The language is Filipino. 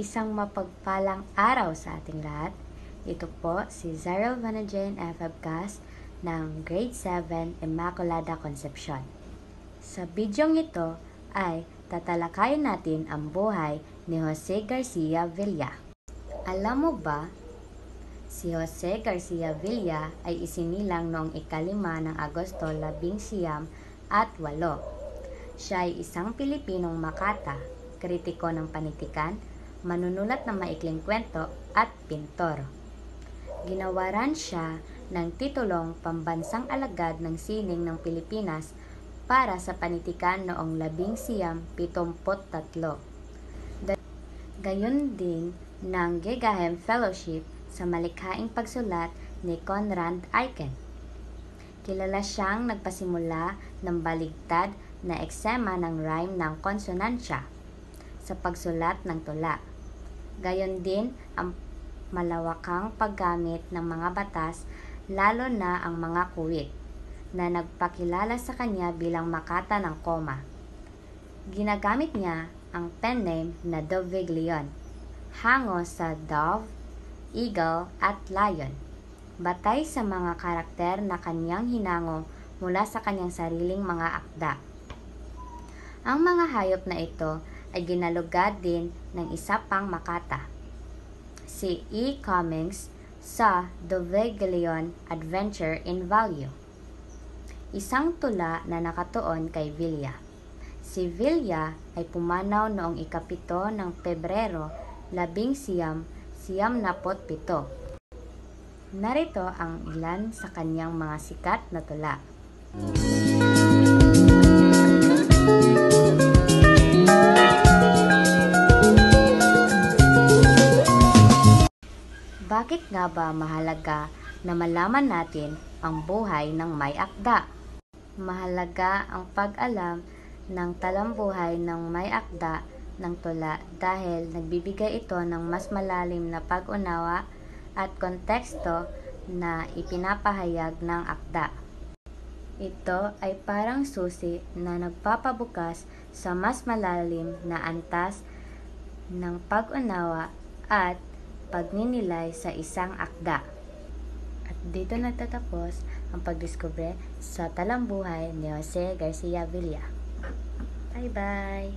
Isang mapagpalang araw sa ating lahat. Ito po si Zarel Vanajane F. Abcas ng Grade 7 Immaculada Concepcion. Sa bidyong ito ay tatalakayin natin ang buhay ni Jose Garcia Villa. Alam mo ba, si Jose Garcia Villa ay isinilang noong 5 ng Agosto 1908. Siya ay isang Pilipinong makata, kritiko ng panitikan, manunulat ng maikling kwento at pintor. Ginawaran siya ng titulong Pambansang Alagad ng Sining ng Pilipinas para sa panitikan noong 1973. Gayon din ng Guggenheim Fellowship sa malikhaing pagsulat ni Conrad Aiken. Kilala siyang nagpasimula ng baligtad na eksema ng rhyme ng konsonansya sa pagsulat ng tula. Gayon din ang malawakang paggamit ng mga batas, lalo na ang mga kuwit, na nagpakilala sa kanya bilang makata ng koma. Ginagamit niya ang pen name na Doviglion, hango sa dove, eagle at lion, batay sa mga karakter na kanyang hinango mula sa kanyang sariling mga akda. Ang mga hayop na ito ay ginalugad din ng isa pang makata, si E. Cummings, sa Doviglion Adventure in Value, isang tula na nakatuon kay Villa. Si Villa ay pumanaw noong 7 ng Pebrero 1997. Narito ang ilan sa kanyang mga sikat na tula. Bakit nga ba mahalaga na malaman natin ang buhay ng may akda? Mahalaga ang pag-alam ng talambuhay ng may akda ng tula dahil nagbibigay ito ng mas malalim na pag-unawa at konteksto na ipinapahayag ng akda. Ito ay parang susi na nagpapabukas sa mas malalim na antas ng pag-unawa at pagninilay sa isang akda. At dito nagtatapos ang pagdiskubre sa talambuhay ni Jose Garcia Villa. Bye-bye!